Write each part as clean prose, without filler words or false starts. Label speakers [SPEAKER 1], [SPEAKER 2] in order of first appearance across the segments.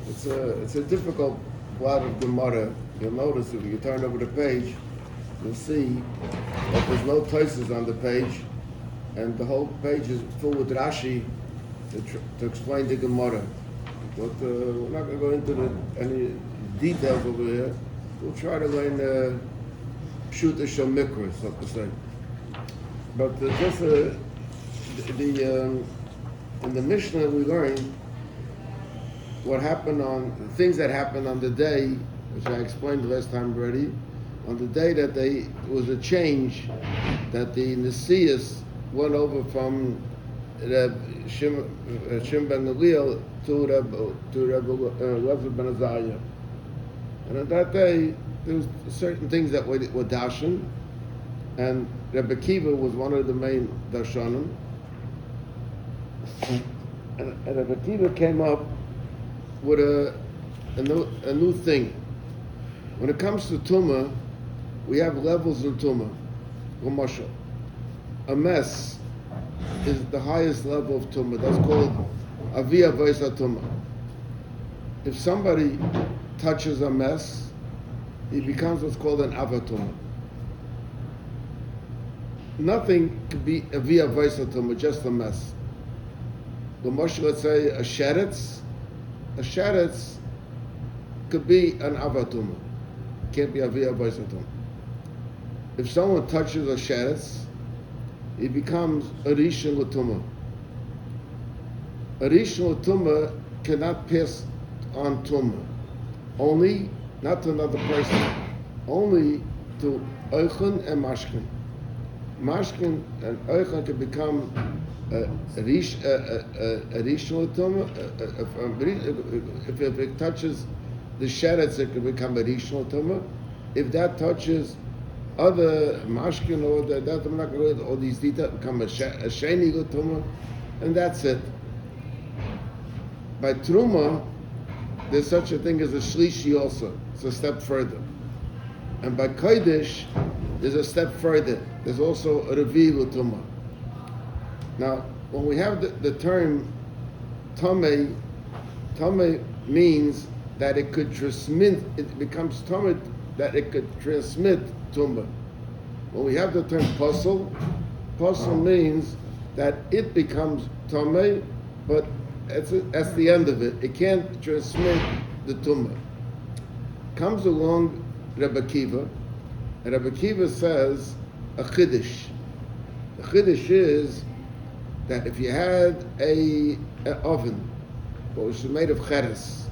[SPEAKER 1] It's a difficult plot of Gemara. You'll notice if you turn over the page, you'll see that there's no places on the page, and the whole page is full with Rashi to explain the Gemara. But we're not going to go into any details over here. We'll try to learn Pshuta Shel Mikra, so to say. But just in the Mishnah we learned things that happened on the day, which I explained the last time already, on the day that there was a change, that the Nesius went over from Reb Shim ben Gamliel to Reb ben Azariah. And on that day, there was certain things that were darshan, and Rebbe Kiva was one of the main darshanim. And Rebbe Kiva came up with a new thing. When it comes to Tumah, we have levels in Tumah. Mashal. A mess is the highest level of Tumah. That's called Aviyah Vaisa Tumah. If somebody touches a mess, he becomes what's called an Avatumah. Nothing could be Aviyah Vaisa Tumah, just a mess. Mashal, let's say a sheretz. A sheretz could be an Avatumah. Can't be Aviyah Vaisa Tumah. If someone touches a sheretz, it becomes a rishon l'tumah. A rishon l'tumah cannot pass on tumah. Only, not to another person, only to oichen and mashkin. Mashkin and oichen can become a rishon l'tumah. If it touches the sheretz, it can become a rishon l'tumah. If that touches other mashkin or that I'm not going to go into all these details, become a sheni l'tumah, and that's it. By truma, there's such a thing as a shlishi also. It's a step further. And by kodesh, there's a step further. There's also a revi l'tumah. Now, when we have the term tamei, tamei means that it could transmit. It becomes tamei that it could transmit tumah. When we have the term posel, posel means that it becomes tamei, but that's the end of it. It can't transmit the tumah. Comes along Rebbe Kiva, and Rebbe Kiva says a chiddush. The chiddush is that if you had an oven, which was made of cheres,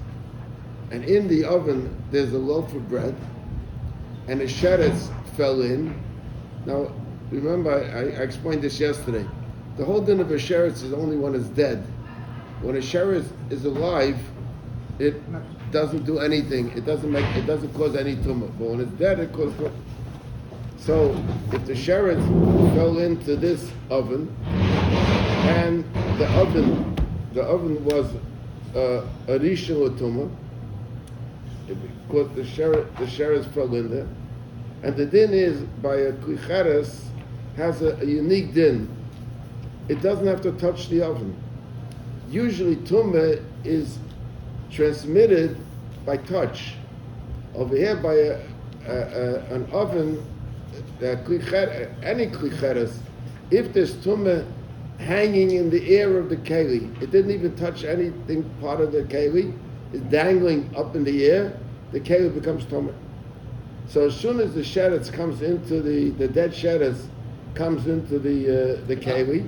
[SPEAKER 1] and in the oven there's a loaf of bread, and the sheretz fell in. Now, remember, I explained this yesterday. The whole din of a sheretz is only when it's dead. When a sheretz is alive, it doesn't do anything. It doesn't cause any tumah. But when it's dead, it causes tumah. So, if the sheretz fell into this oven, and the oven was a rishon l'tumah, because the sheretz fell in there, and the din is by a klicheres has a unique din. It doesn't have to touch the oven. Usually tumah is transmitted by touch. Over here, by an oven, any klicheres, if there's tumah hanging in the air of the keli, it didn't even touch anything part of the keli, it's dangling up in the air, the keli becomes tumah. So as soon as the sheretz comes into the dead sheretz comes into the keli,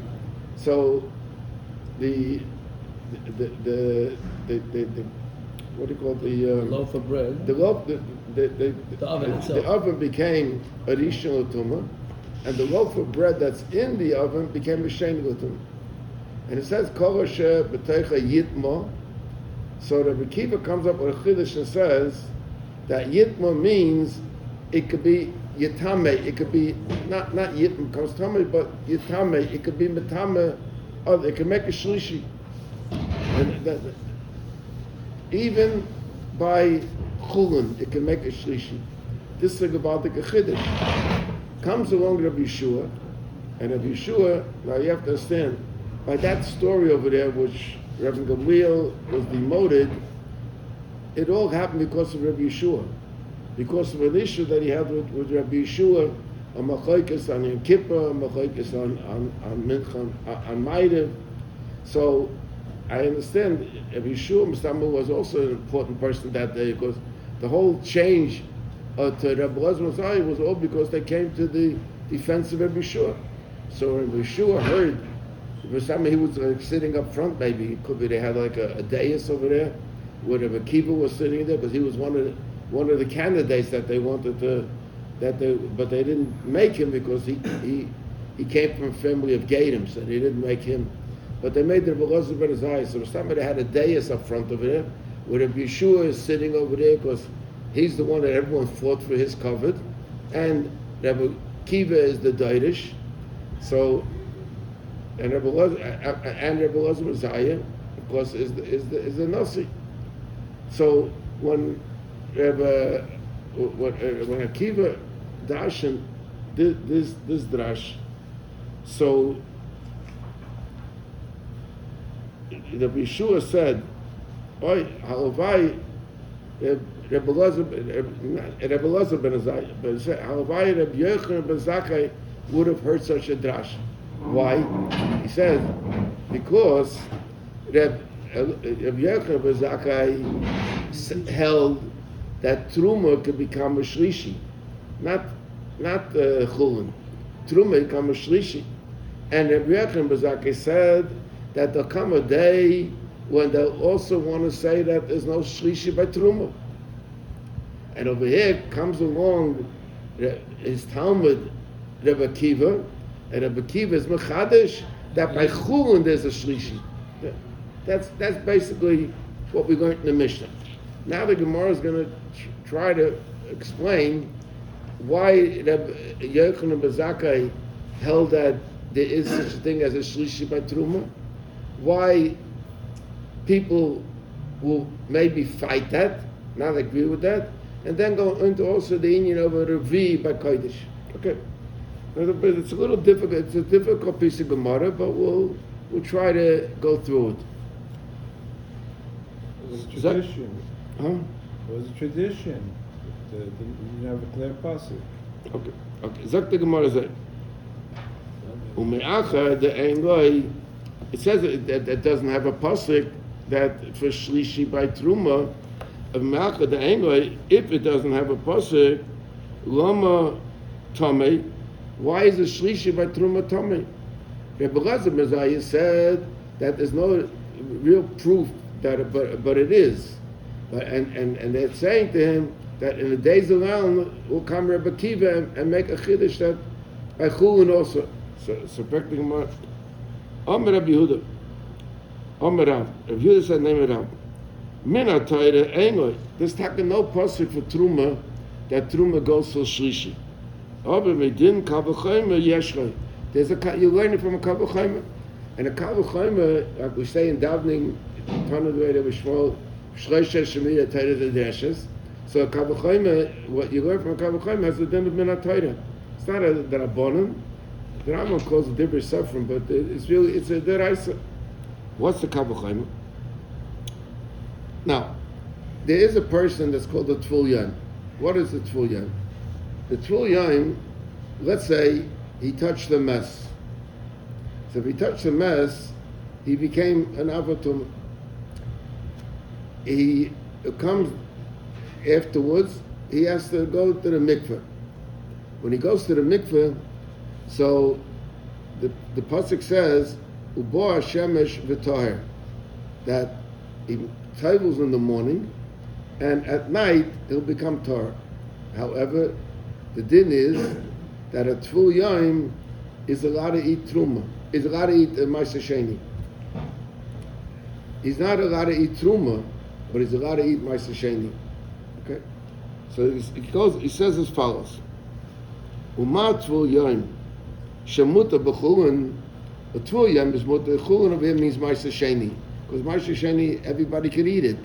[SPEAKER 1] so the what do you call it? The
[SPEAKER 2] loaf of bread.
[SPEAKER 1] The loaf,
[SPEAKER 2] The oven itself.
[SPEAKER 1] The oven became a rishon l'tumah, and the loaf of bread that's in the oven became a sheni l'tumah. And it says kol asher b'teicha yitma. So Rabbi Kiva comes up with a chiddush and says that yitma means it could be yitame, it could be not yitma comes tame, but yitame, it could be metame, it could make a shlishi. And even by chulin, it can make a shlishi. This is a gevaldik chiddush. Comes along Rabbi Yeshua, and Rabbi Yeshua, now you have to understand, by that story over there, which Rabbi Gamliel was demoted, it all happened because of Rabbi Yeshua. Because of an issue that he had with Rabbi Yeshua, a Machoikis on Yom Kippur, a Machoikis on Mincha, on Maidev. So I understand Rabbi Yeshua Mustama was also an important person that day, because the whole change to Rabbi Bogomilsky was all because they came to the defense of Rabbi Yeshua. So Rabbi Yeshua heard, Mustama, he was sitting up front, maybe it could be they had like a dais over there, where Rabbi Kiva was sitting there, because he was one of the candidates that they wanted to, but they didn't make him because he came from a family of Gadim, so they didn't make him. But they made the Rabbi Elazar ben Azai. So somebody had a dais up front over there, where Rabbi Yeshua is sitting over there, because he's the one that everyone fought for his covet, and Rabbi Kiva is the Dairish. So, and Rabbi Elazar ben Azai, of course, is the Nasi. So when Akiva Darshan did this drash, so the Yeshua said, "Oy, halavai Rabbi Elazar ben Azai, but halavai Rabbi Yochanan ben Zakkai would have heard such a drash." Why? He said, because Rabbi Yochanan ben Zakkai held that Truma could become a Shlishi, not Chulin. Truma become a Shlishi. And Rabbi Yochanan ben Zakkai said that there'll come a day when they'll also want to say that there's no Shlishi by Truma. And over here comes along his Talmud, Rabbi Akiva, and Rabbi Akiva is Mechadish, that by Chulin there's a Shlishi. That's basically what we learned in the Mishnah. Now the Gemara is going to try to explain why Rabbi Yochanan ben Zakkai held that there is such a thing as a Shlishi by Truma, why people will maybe fight that, not agree with that, and then go into also the union of a Revi by Kodesh. Okay. But it's a little difficult, it's a difficult piece of Gemara, but we'll try to go through it.
[SPEAKER 3] It was a tradition.
[SPEAKER 1] Huh?
[SPEAKER 3] It was a tradition. You didn't have a clear pasuk.
[SPEAKER 1] Okay. Zak the Gemara zay. Ume'acha the Engloi. It says that it doesn't have a pasuk that for Shlishi by Truma. Ume'acha the Engloi. If it doesn't have a pasuk, Lama Tomei. Why is it Shlishi by Truma Tomei? Rabbi Elazar ben Azai said that there's no real proof that, but it is. And they're saying to him that in the days around will come Rabbi Akiva and make a chiddush that by Chulin also. So practically more. Amar Rabbi Yehuda. Amar Rav. Rabbi Yehuda said name of Rav. Min HaTorah Engoy. There's taken no pasuk for Truma that Truma goes for Shlishi. Aber medin kavachayma yeshloi. You learn it from a kavachayma, and a kavachayma, like we say in davening, so a kavachayma, what you learn from a kavachayma has a din of min HaTorah. It's not a darabonim. The Rambam calls it different suffering, but it's a deraisa. What's the kavachayma? Now, there is a person that's called a Tvul Yom. What is the Tvul Yom? The Tvul Yom, let's say he touched the mess. So if he touched the mess, he became an avatum. He comes afterwards, he has to go to the mikveh. When he goes to the mikveh, so the pasuk says, Ubo Hashemesh v'toher, that he travels in the morning, and at night he'll become Torah. However, the din is that a Tvul Yom is allowed to eat Truma, is allowed to eat Ma'aser Sheni. He's not allowed to eat Truma, but he's allowed to eat Ma'aser Sheni. Okay? So he says as follows. Uma Tvul Yom, Shemuta b'chulin, a Tvul Yom is muta, chulin of him means Ma'aser Sheni. Because Ma'aser Sheni, everybody could eat it.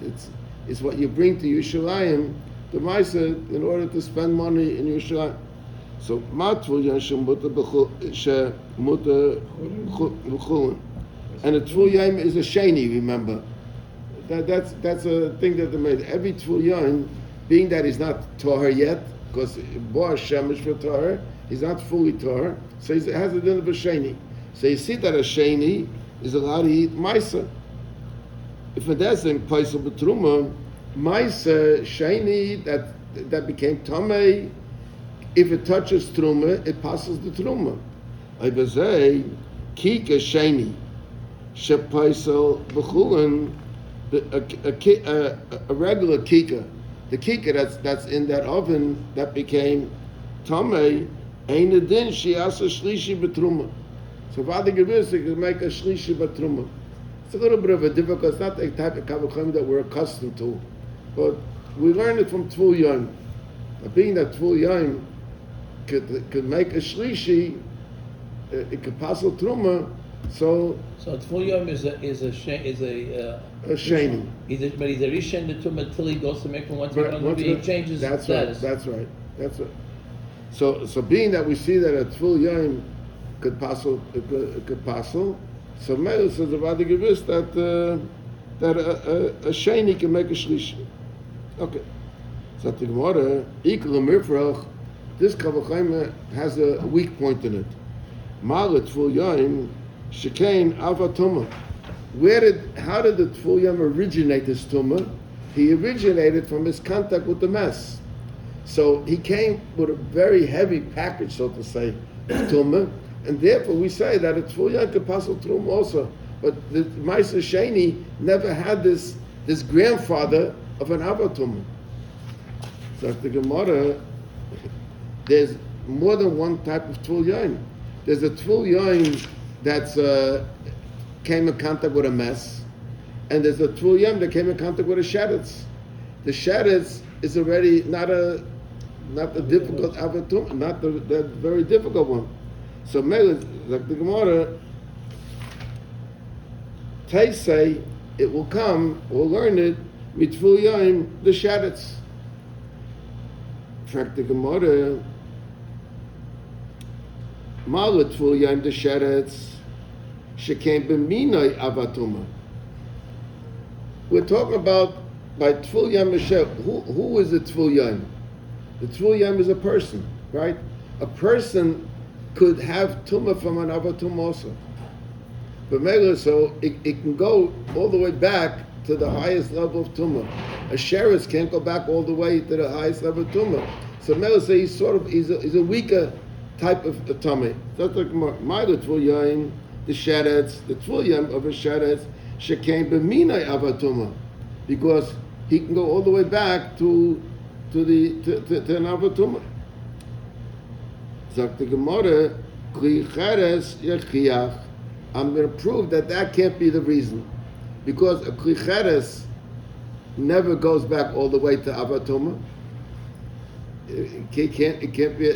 [SPEAKER 1] It's what you bring to Yerushalayim, the Ma'aser, in order to spend money in Yerushalayim. So, Matvul Yom shemuta b'chulin. And a Tvul Yom is a Sheni, remember. That's a thing that they made. Every Tvul Yom, being that he's not Tahor yet, because Bo Hashem is for Tahor, he's not fully Tahor, so he has a din of a Sheni. So you see that a Sheni is allowed to eat Maisa. If it doesn't, Paisel B'Truma, Maisa, Sheni, that became Tamei, if it touches Truma, it passes the Truma. I say, Kika Sheni, Shepaisel B'Chulin, a regular kika, the kika that's in that oven that became tamei, ain't a din she asa shlishi betruma. So Vada Gevirsa can make a shlishi betruma. It's a little bit of a difficult. It's not the type of kavachim that we're accustomed to, but we learn it from Tvul Yom. Being that Tvul Yom could make a shlishi, it could pass a truma. So
[SPEAKER 2] Tvul Yom is a
[SPEAKER 1] sheni.
[SPEAKER 2] But he's a rishon the tumah until he goes to make one. Once he changes
[SPEAKER 1] that's
[SPEAKER 2] status.
[SPEAKER 1] Right. That's right. So being that we see that a Tvul Yom could passel, so Meir says about the Gevis that a sheni can make a shlishi. Okay. So the Gemara, Ikla Mirfrach, this Kavachayim has a weak point in it. Malet Tvul Yom Shekain Avatuma. How did the Tvul Yom originate this tumah? He originated from his contact with the mess. So he came with a very heavy package, so to say, of tumah, and therefore we say that a Tvul Yom could pass a tumah also. But the Maisa Sheni never had this grandfather of an Avatumah. So the Gemara, there's more than one type of Tvul Yom. There's a Tvul Yom that's came in contact with a mess, and there's a Tvul Yom that came in contact with a Sheretz. The Sheretz is already not the difficult Avatum, not the very difficult one. So like the Gemara, they say it will come, we'll learn it, with Tvul Yom, the Sheretz. In fact, the Gemara, Malet Tvul Yom, the Sheretz, Shekain b'minoi avatuma. We're talking about by Tvul Yom Meshev. Who is the Tvul Yom? The Tvul Yom is a person, right? A person could have tumah from an avatum also. But Mela, so it can go all the way back to the highest level of tumah. A sheretz can't go back all the way to the highest level of tumah. So Mela say he's a weaker type of tumah. That's like my Tvul Yom. The sheretz, the Tvul Yom of a sheretz, shekain b'minai avatuma, because he can go all the way back to an avatuma. Zok the Gemara, kli cheres yechiach. I'm going to prove that can't be the reason, because a kli cheres never goes back all the way to avatuma. It can't be.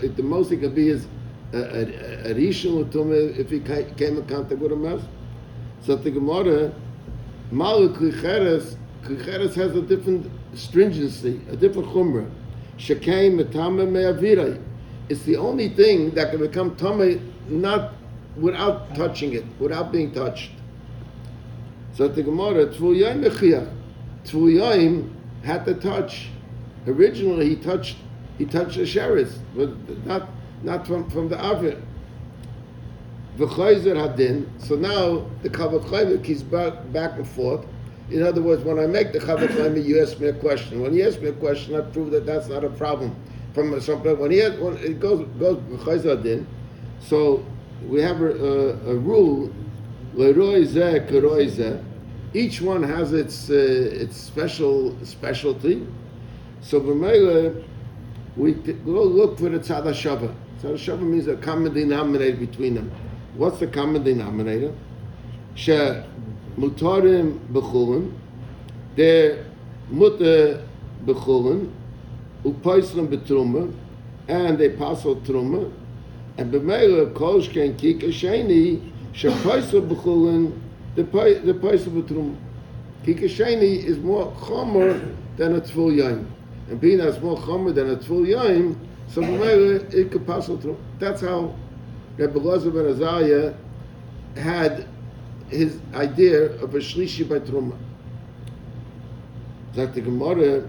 [SPEAKER 1] The most it can be is a rishon tumah if he came in contact with a mess. So the Gemara, Malu Klicheres has a different stringency, a different chumrah. Shekaim metame me'avirai. It's the only thing that can become tamei not without touching it, without being touched. So the Gemara, Tvul Yom mechiach. Tvul Yom had to touch. Originally he touched the sheretz, but not from the Avir. V'chayzer hadin. So now the Kavach keeps back and forth. In other words, when I make the Kavach you ask me a question. When you ask me a question, I prove that that's not a problem. When it goes v'chayzer hadin. So we have a rule. Leroy zeh keroy zeh. Each one has its specialty. So b'meila we go look for the tzad hashava. Tzad hashava means a common denominator between them. What's the common denominator? She mutarim b'chulin, they're mutar b'chulin, upaislim b'truma, and they pass out truma, and b'meila kol shkein kika sheni she paislim b'chulin, the paislim b'truma. Kika sheni is more chomer than a Tvul Yom. And being as more chomer than a Tvul Yom, so it could pass through. That's how Rabbi Elazar ben Azariah had his idea of a shlishi by truma. Like the Gemara,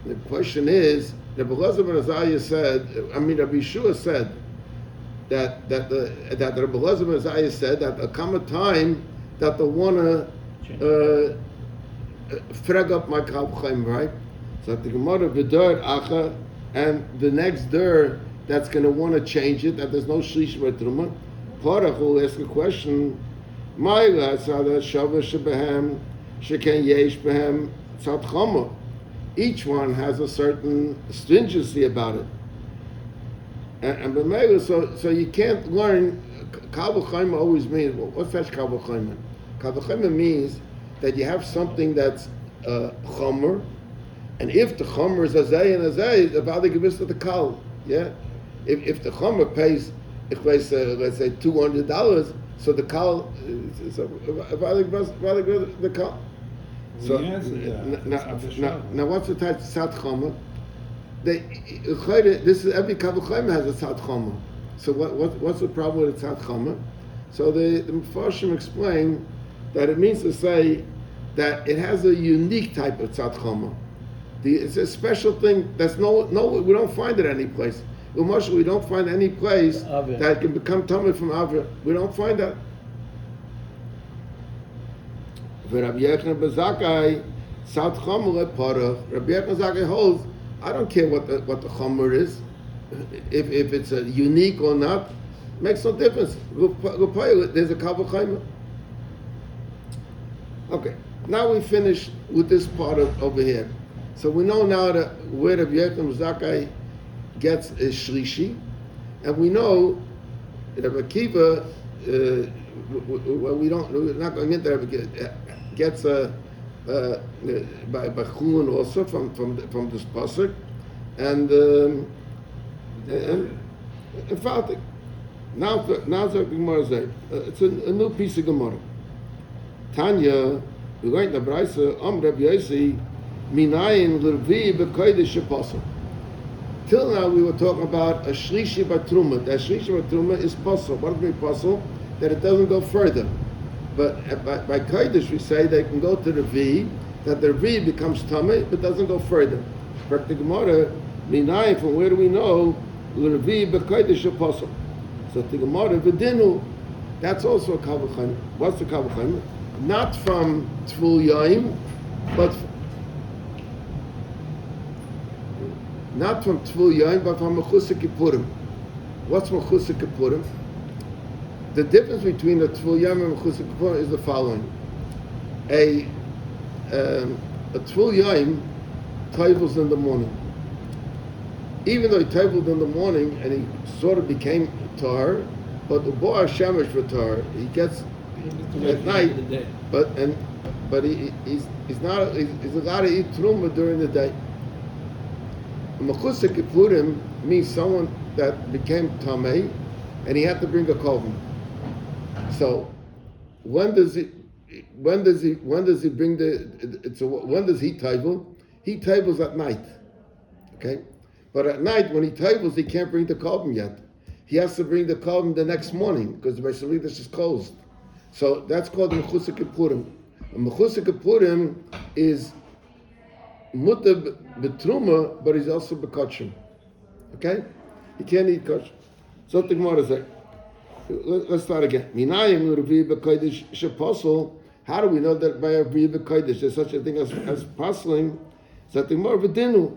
[SPEAKER 1] the question is, Rabbi Bogomilsky said, Rabbi Shiur said that Rabbi Bogomilsky said that there come a time that they wanna frag up my Kavchaim, right? So the Gemara v'dur acha, and the next dur that's gonna want to change it, that there's no shlish b'truma. Parach will ask a question. Ma'ila tzada shava shebehem sheken yesh behem tzad chama. Each one has a certain stringency about it, and so you can't learn. Kavchaim always means, well, what's that Kavchaim? Kavchaim means that you have something that's chomer, and if the chomer is azay and azay, the valley gives to the kal. Yeah, if the chomer pays, let's say $200, so the kal, so the kal. So now what's the type of sad chomer? This is every kavchaim has a sad chomer. So what's the problem with a sad chomer? So the Mefarshim explain that it means to say that it has a unique type of tzad chama. It's a special thing that's no, we don't find it any place. We don't find any place that can become tamid from avir. We don't find that. Rabbi Bogomilsky tzad chama leparach. Rabbi Bogomilsky holds, I don't care what the chomer is, if it's a unique or not, makes no difference. There's a kavach. Okay, now we finish with this part over here. So we know now that where Rabbi Bogomilsky gets is shlishi, and we know that Rabbi Akiva, we're not going into Rabbi Akiva, gets by chulun also from this pasuk, and emphatic. Now the Gemara says it's a new piece of Gemara. Tanya, we write in the Brayso, Rabbi Yossi, minayin l'rvi b'kodesh sheposel. Till now we were talking about a shlishi b'truma. That shlishi b'truma is posel. What does it mean posel? That it doesn't go further. But by kodesh we say they can go to the V, that the V becomes tameh, but doesn't go further. But the Gemara, minayin, from where do we know l'rvi b'kodesh sheposel? So the Gemara v'dinu, that's also a kavach. What's the kavach? Not from Tvul Yaim, but not from Tvul Yaim, but from Mechusah Kippurim. What's Mechusah Kippurim? The difference between the Tvul Yaim and Mechusah Kippurim is the following: a Tvul Yaim tovels in the morning. Even though he toveled in the morning and he sort of became tar, but the Boar Shemesh for tar, he gets at night, but he's allowed to eat truma during the day. Mechusah Kippurim means someone that became tamei, and he had to bring a korban. So when does he bring when does he tovel? He tovels at night, okay. But at night when he tovels, he can't bring the korban yet. He has to bring the korban the next morning because the Beis Hamikdash is closed. So that's called Mechusah Kippurim. Mechusah Kippurim is mutter b'truma, but he's also b'kachim. Okay? He can't eat kachim. So the Gemara says, let's start again. Minayim l'revi b'kodesh sheposel. How do we know that by a revi b'kodesh there's such a thing as posling? So the Gemara v'dinu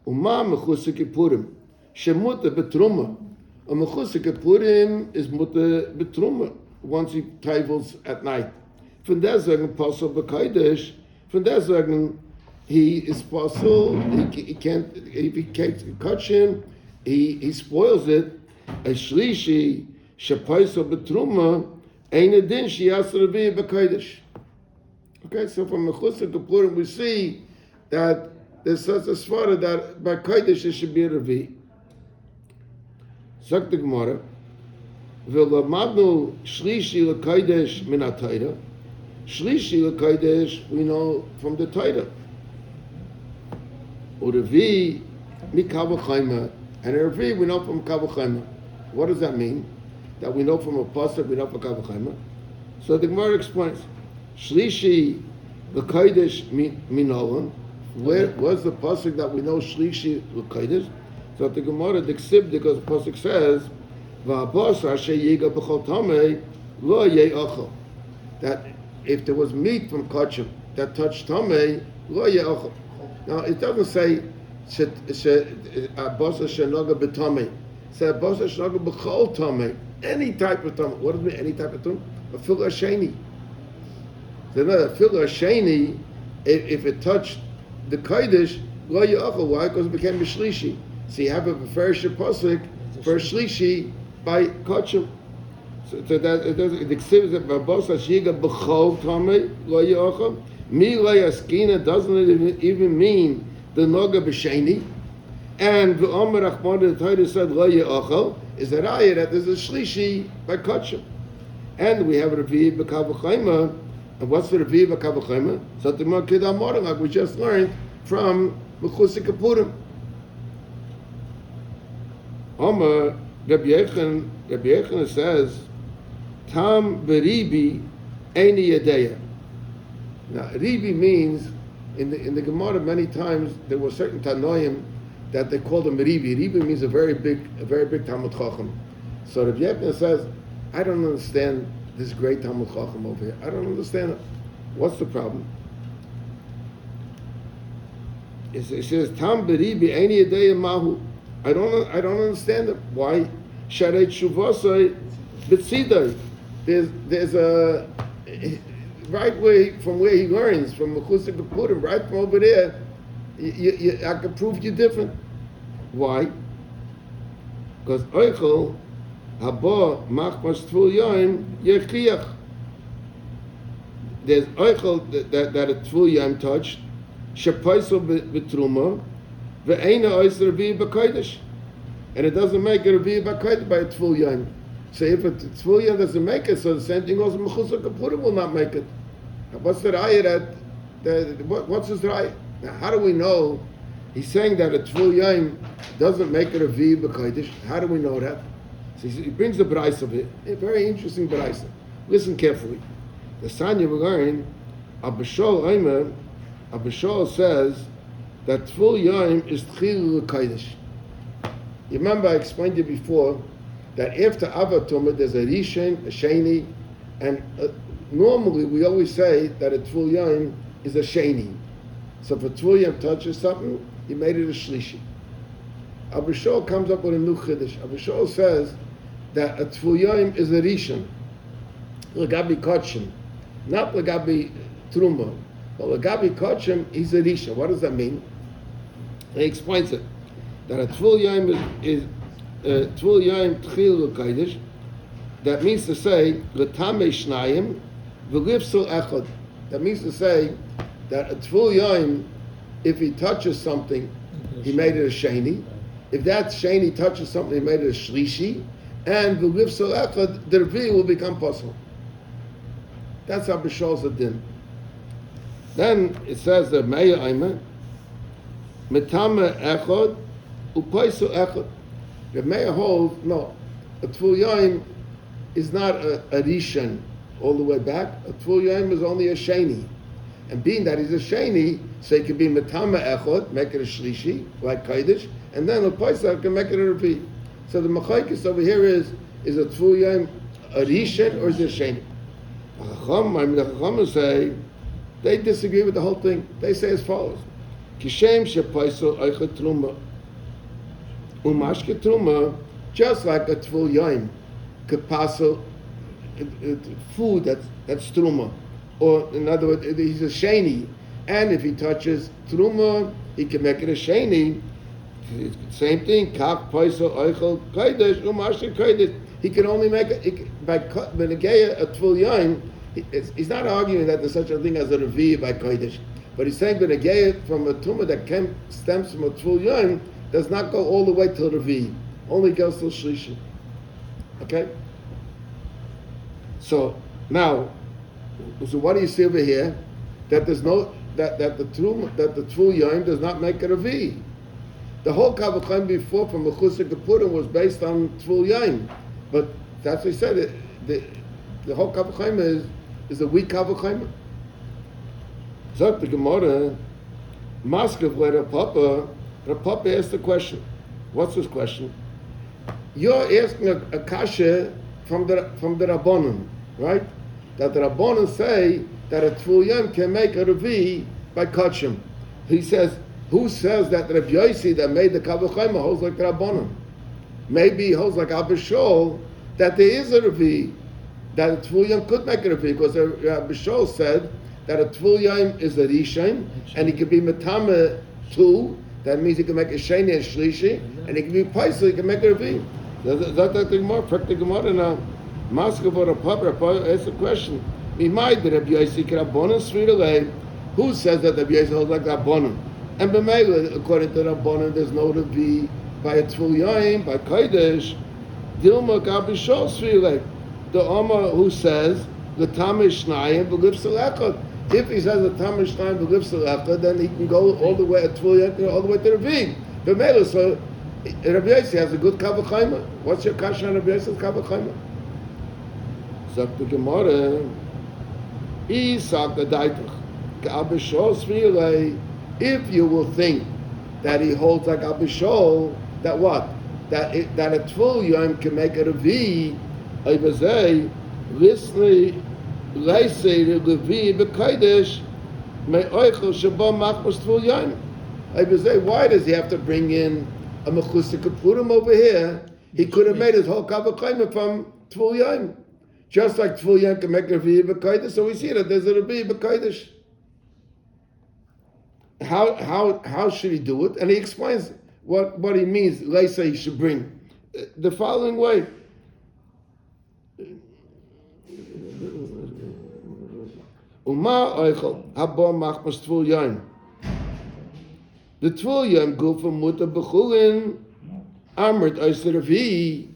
[SPEAKER 1] uma Mechusah Kippurim shemutter b'truma. A Mechusah Kippurim is mutter b'truma. Once he tovels at night. Von der sagen Posel b'kodesh. Von der sagen he is Posel. He can't, if he can't catch him, he spoils it. A shlishi sheposel b'truma ein adin sheyaseh revi b'kodesh. Okay, so from Mechusah Kippurim we see that there's such a svara that by kodesh it should be a revi. Sagt the Gemara. V'lamadnu shlishi l'kodesh min ha'Torah. Shlishi l'kodesh we know from the Torah. Urevi mikavachayma, and a revi we know from kavachayma. What does that mean? That we know from a pasuk we know from kavachayma. So the Gemara explains: shlishi l'kodesh min olam. Where was the pasuk that we know shlishi l'kodesh? So the Gemara diksib because the pasuk says, "Va'abos asher yiga b'chol tamei lo ye'achol." That if there was meat from kachim that touched tamei lo ye'achol. Now it doesn't say abos asher noga b'tamei. It says abos asher noga b'chol tamei. Any type of tamei. What does it mean? Any type of tamei? A fil hasheni. So a fil hasheni, if it touched the kodesh, lo ye'achol. Why? Because it became a shlishi. So you have a beferish pasuk for shlishi by kachim. So that it doesn't. The ksiv that babos hashiga b'chol tamei lo ye'achol. Mi lo yaskina doesn't even mean the noga b'sheni. And the Omer Achmon the Torah said lo ye'achol is a raya that there's a shlishi by kachim. And we have a revi'ah b'kavachayma. And what's the revi'ah b'kavachayma? So the Makid Amorim, like we just learned from Mechusik Kapurim. Omer Rabbi Yechon says, Tam beribi eini yadeya. Now, ribi means in the Gemara many times there were certain tanoim that they called them ribi. Ribi means a very big Talmud Chacham. So Rabbi Yechon says, I don't understand this great Talmud Chacham over here. I don't understand it. What's the problem? It says Tam beribi eini yadeya mahu. I don't understand it. Why? Sharei Shuvasai B'tzidai. There's a right way from where he learns from Mechusik Kapurim, right from over there. I can prove you different. Why? Because Oichel Haba Machmas Tvul Yom Yechiach. There's Oichel that a Tvul Yom touched Shapaiso B'truma. And it doesn't make a revi'ah b'kodesh by a tful yom. So if a tful yom doesn't make it, so the same thing also Mechusik Kapurim will not make it. What's the raya what's his raya? Now how do we know? He's saying that a tful yom doesn't make a revi'ah b'kodesh. How do we know that? So he brings the b'rais of it. A very interesting b'rais. Listen carefully. The Sanya we learn, Abishol says that tful yom is tchil l'kodesh. You remember I explained to you before that after Avatumah there's a Rishon, a Sheni, and normally we always say that a tful yom is a Sheni. So if a tful yom touches something, he made it a Shlishi. Abishol comes up with a new Chiddush. Abishol says that a tful yom is a Rishon, l'gabi kachim, not l'gabi truma, but l'gabi kachim he's a Rishon. What does that mean? He explains it. That a tful yom is tful yom tchil l'kodesh. That means to say l'tamei shnayim v'lifsul echad. That means to say that a tful yom, if he touches something, he made it a sheni. If that sheni touches something, he made it a shlishi. And v'lifsul echad, the revi'ah will become possible. That's how b'shol's adin. Then it says that meya aimer metame echad. Upaisu echad. The mayor holds no. A tful yom is not a rishon all the way back. A tful yom is only a sheni, and being that he's a sheni, so it could be metama echad, make it a shlishi like kodesh, and then a upaisu can make it a repeat. So the machlokes over here is a tful yom a rishon or is it a sheni? The Chachamim say they disagree with the whole thing. They say as follows: Kishem shepaisu echad truma. Umashke truma, just like a tful yom, could pass food that's truma, or in other words, he's a sheni, and if he touches truma, he can make it a sheni. Same thing, kaf paisa oichel kodesh umashke kodesh. He can only make it by benegeya a tful yom. He's not arguing that there's such a thing as a revi'ah by kodesh, but he's saying benegeya from a truma that stems from a tful yom. Does not go all the way to Revi, only goes to Shlishi. Okay? So now, so what do you see over here? That there's no that the tful yom does not make a Revi. The whole Kavachim before from Mechusik Kapurim was based on tful yom, but that's what he said. The whole Kavachim is a weak Kavachim. So the Gemara Maskav let a papa asked the question. What's his question? You're asking a kasha from the Rabbanon, right? That the Rabbanon say that a Tvul Yom can make a Revi by Kachim. He says, who says that Rabbi Yossi that made the Kavachayma holds like the Rabbanon? Maybe he holds like Abba Shaul that there is a Revi, that a Tvul Yom could make a Revi, because Abba Shaul said that a Tvul Yom is a Rishon, and he could be Metame too. That means he can make a Sheni and Shlishi, and he can be Paisa, he can make a Revi. That's the Gemara, practical Gemara now. Maskav or a Papa asked a question. Who says that Rabbi Yossi holds like Rabbanon? And b'meila, according to Rabbanon, there's no Revi by a Tvul Yom, by Kodesh. Dilma Gabi Shol Svilek. The Omar who says the Tamish Shnayim believes Selechot. If he says the Tamish Shnayim believes Selechot, then he can go all the way at Tvul Yom, all the way to Revi. B'meila, so Rabbi Yossi has a good Kavachayma. What's your kasha on Rabbi Yossi's Kavachayma? Sagt the Gemara, if you will think that he holds like Abba Shaul, that what? That a Tvul Yom can make a Revi, why does he have to bring in a Mechusik Purim over here? He could have made his whole Kavachayma from Tvul Yom. Just like Tvul Yom can make a Revi b'Kodesh, so we see that there's a Revi b'Kodesh. How should he do it? And he explains what he means. Leisa he should bring the following way. Uma oichel haba machmas Tvul Yom. The Tvul Yom gufa muta b'chulin amrit oiser Revi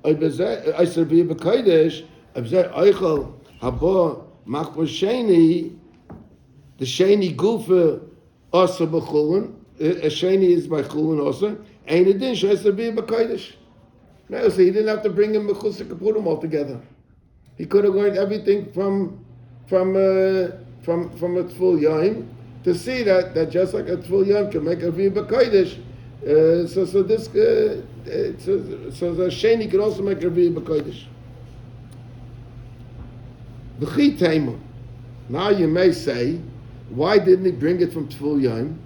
[SPEAKER 1] oiser Revi b'Kodesh. Eichel haba machmas Sheni. The Sheni gufa also b'chulin. A Sheni is by chulin also. Ain't a din should be b'Kodesh. No, so he didn't have to bring him Mechusik Purim altogether. He could have learned everything from a Tvul Yom to see that just like a Tvul Yom can make a Revi b'Kodesh. So the Sheni can also make a Revi b'Kodesh. Now you may say, why didn't he bring it from Tvul Yom?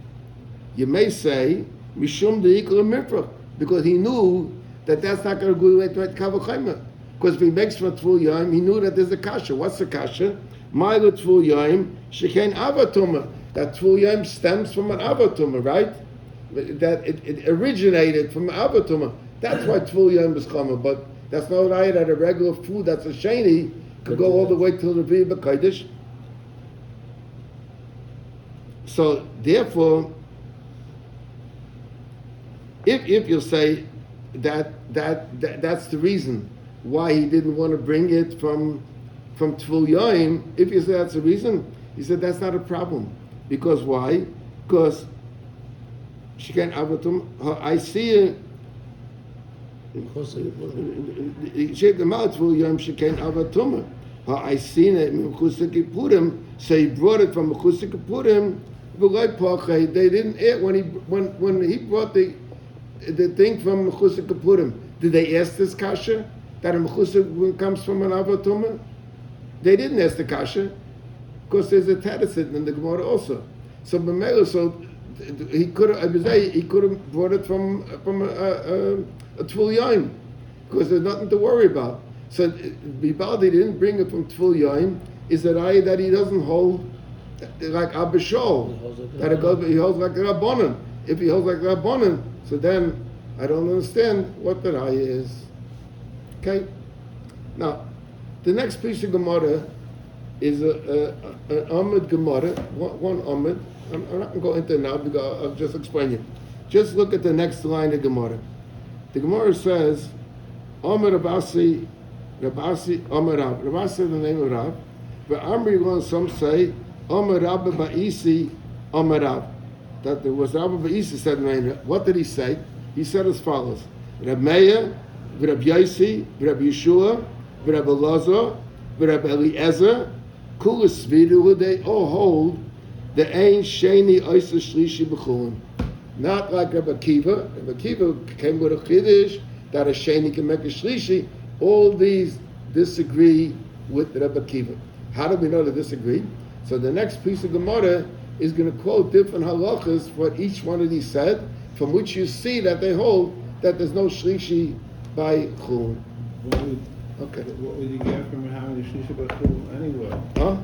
[SPEAKER 1] You may say, Mishum de'ikol mirfach, because he knew that that's not going to go away to make Kavachayma. Because if he makes from Tvul Yom, he knew that there's a kasha. What's the kasha? Ma'ila Tvul Yom shekein avatuma. That Tvul Yom stems from an avatuma, right? That it originated from an avatuma. That's why Tvul Yom is coming. But that's not right that a regular food that's a sheni could go all the way till the Revi b'Kodesh. So therefore, if you say that's the reason why he didn't want to bring it from Tvul Yom, if you say that's the reason, he said that's not a problem. Because why? Because Sheken Avatum, I see it. Tvul Yom Sheken Avatum. I seen it in Mechusik Purim, so he brought it from Mechusik Purim. They didn't when he brought the thing from Mechusik Purim. Did they ask this kasha that a Mechusik comes from an Avatuma? They didn't ask the kasha because there's a Tadasit in the Gemara also. So he could have brought it from a Tvul Yom because there's nothing to worry about. So Bibaldi didn't bring it from Tvul Yom. Is that he doesn't hold like Abba Shaul, that he holds like the Rabbanon. If he holds like the Rabbanon, so then I don't understand what the raya is. Okay? Now, the next piece of Gemara is an Amud Gemara, one Amud. I'm not going to go into it now because I'll just explain it. Just look at the next line of Gemara. The Gemara says, Amud Rabasi, Amud Rab. Rabasi is the name of Rab. But Amri, some say, Amud Rabba Ba'isi, Amud Rab. That there was Rabbi Ba'isi said, what did he say? He said as follows: Reb Meir, Reb Yossi, Reb Yeshua, Reb Elazar, Reb Eliezer, Kulas Vidu, they all hold the Ein Sheni Oisa Shlishi B'chulin. Not like Rabbi Akiva. Rabbi Akiva came with a chiddush that a Sheni can make a Shlishi. All these disagree with Rabbi Akiva. How do we know they disagree? So the next piece of Gemara is going to quote different halachas for what each one of these said, from which you see that they hold that there's no Shlishi by Chulin.
[SPEAKER 3] What would,
[SPEAKER 1] Okay.
[SPEAKER 3] what would you get from having a Shlishi B'chul anyway?
[SPEAKER 1] Huh?